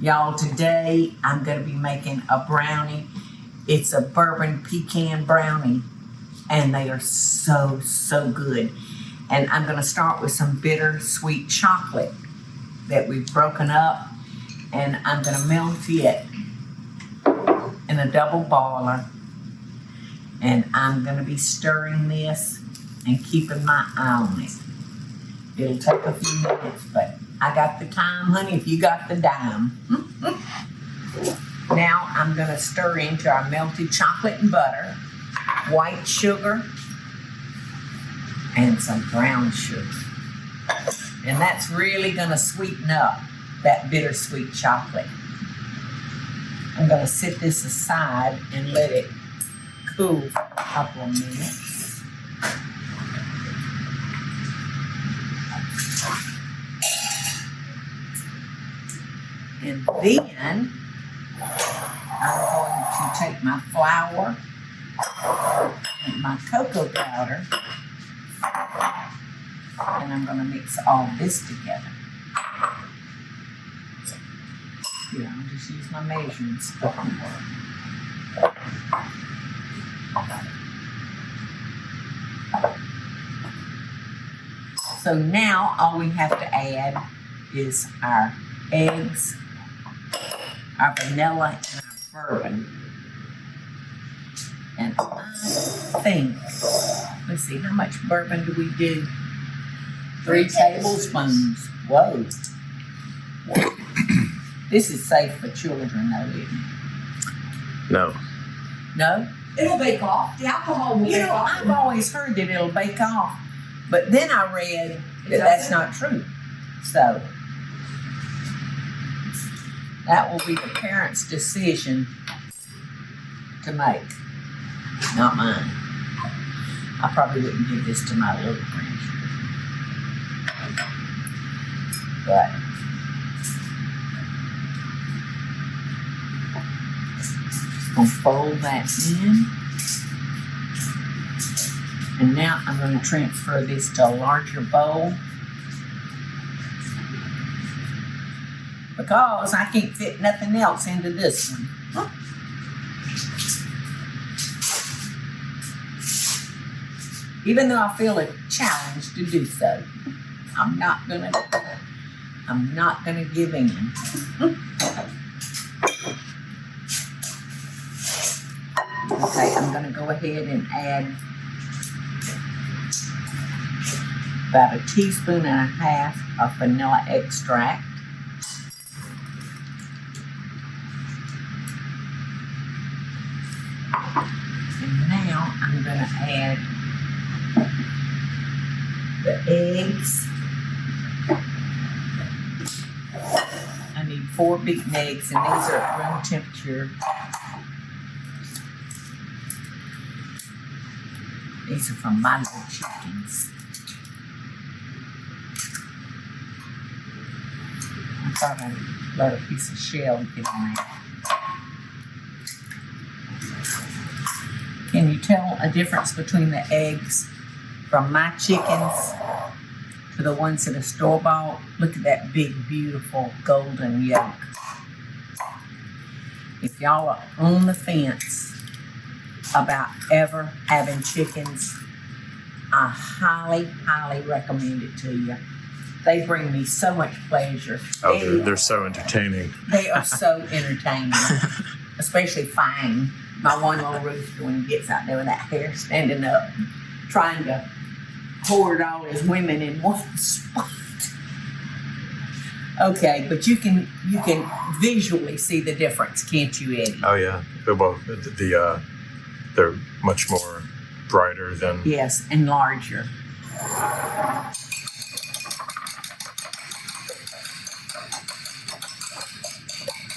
Y'all, today I'm going to be making a brownie. It's a Bourbon-Pecan brownie, and they are so, so good. And I'm going to start with some bittersweet chocolate that we've broken up, and I'm going to melt it in a double boiler. And I'm going to be stirring this and keeping my eye on it. It'll take a few minutes, but I got the time, honey, if you got the dime. Now I'm going to stir into our melted chocolate and butter, white sugar, and some brown sugar. And that's really going to sweeten up that bittersweet chocolate. I'm going to set this aside and let it cool for a couple of minutes. And then I'm going to take my flour and my cocoa powder, and I'm going to mix all this together. Here, I'll just use my measuring spoon. So now all we have to add is our eggs, our vanilla, and our bourbon. And I think, let's see, how much bourbon do we do? 3 tablespoons. Whoa. This is safe for children, though, isn't it? No. No? It'll bake off. The alcohol will bake off. I've always heard that it'll bake off, but then I read that that's not true. So that will be the parents' decision to make, not mine. I probably wouldn't give this to my little grandchildren. But I'm gonna fold that in. And now I'm going to transfer this to a larger bowl, because I can't fit nothing else into this one. Even though I feel a challenge to do so, I'm not gonna give in. Okay, I'm gonna go ahead and add about 1.5 teaspoons of vanilla extract. And now I'm going to add the eggs. I need 4 beaten eggs, and these are at room temperature. These are from my little chickens. I thought I'd let a piece of shell get in there. Can you tell a difference between the eggs from my chickens to the ones that are store-bought? Look at that big, beautiful golden yolk. If y'all are on the fence about ever having chickens, I highly, highly recommend it to you. They bring me so much pleasure. Oh, they're so entertaining. They are so entertaining, especially Fang, my one little rooster, when he gets out there with that hair standing up, trying to hoard all his women in one spot. Okay, but you can visually see the difference, can't you, Eddie? Oh yeah. Well, they're much more brighter than. Yes, and larger.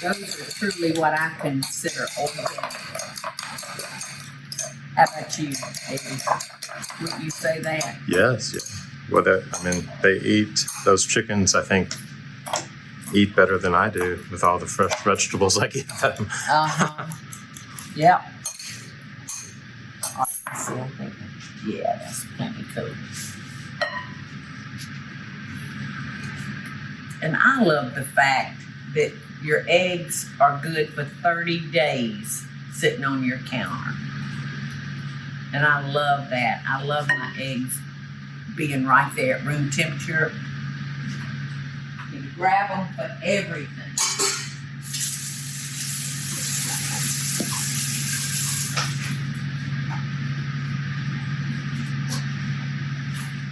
Those are truly what I consider organic. How about you, Eddie? Would you say that? Yes. Yeah. Well, they eat, those chickens, I think, eat better than I do with all the fresh vegetables I give them. Yep. See, I think, yeah, that's plenty cool. And I love the fact that your eggs are good for 30 days sitting on your counter. And I love that. I love my eggs being right there at room temperature. You can grab them for everything.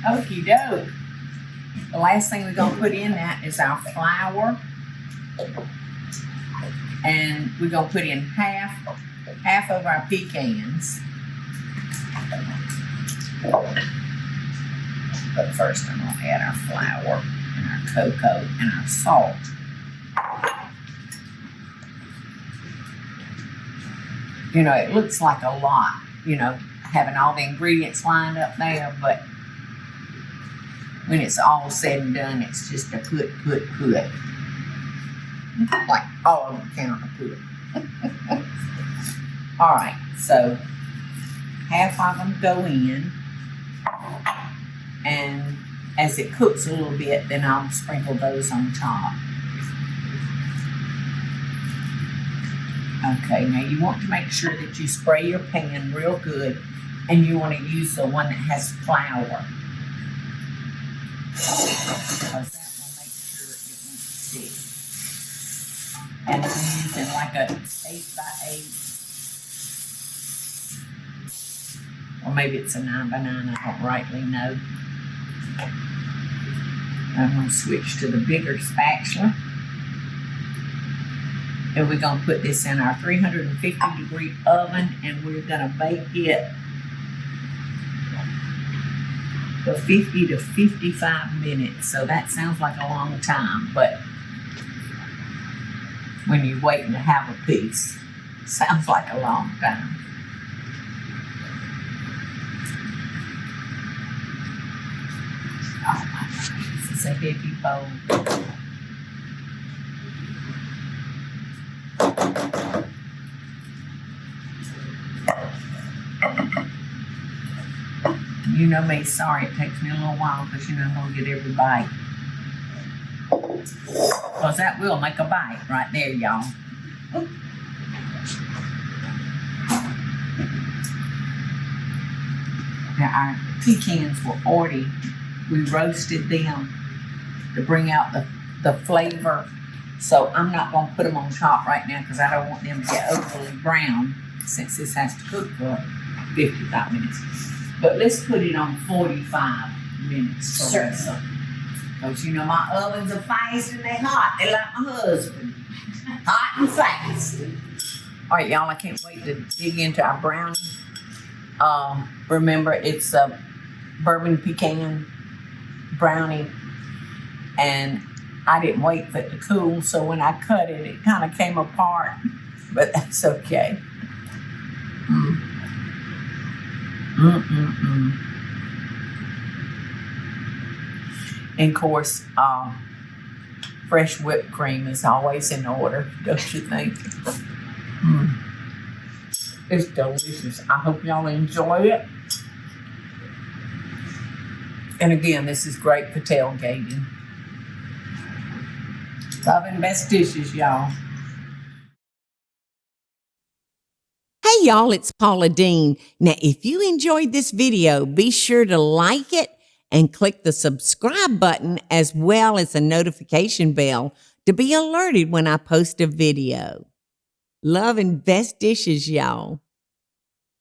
Okie doke. The last thing we're gonna put in that is our flour. And we're gonna put in half of our pecans. But first I'm gonna add our flour and our cocoa and our salt. You know, it looks like a lot, you know, having all the ingredients lined up there, but when it's all said and done, it's just a put. Like all over the counter put. All right, so half of them go in, and as it cooks a little bit, then I'll sprinkle those on top. Okay, now you want to make sure that you spray your pan real good, and you want to use the one that has flour. Because that will make sure it won't stick. And I'm using like a 8x8, or maybe it's a 9x9, I don't rightly know. I'm going to switch to the bigger spatula. And we're going to put this in our 350-degree oven, and we're going to bake it for 50 to 55 minutes. So that sounds like a long time, but when you're waiting to have a piece, sounds like a long time. Oh my gosh, this is a heavy bowl. You know me, sorry it takes me a little while because you know I'm going to get every bite. Because that will make a bite right there, y'all. Now our pecans were already, we roasted them to bring out the flavor. So I'm not going to put them on top right now because I don't want them to get overly brown since this has to cook for 55 minutes. But let's put it on 45 minutes. Certainly. Because you know my ovens are fast and they're hot. They're like my husband. Hot and fast. All right, y'all, I can't wait to dig into our brownie. Remember, it's a Bourbon-Pecan brownie. And I didn't wait for it to cool, so when I cut it, it kind of came apart. But that's okay. And of course, fresh whipped cream is always in order, don't you think? It's delicious. I hope y'all enjoy it. And again, this is great for tailgating. Loving best dishes, y'all. Hey y'all, it's Paula Deen. Now, if you enjoyed this video, be sure to like it and click the subscribe button as well as the notification bell to be alerted when I post a video. Love and best dishes, y'all.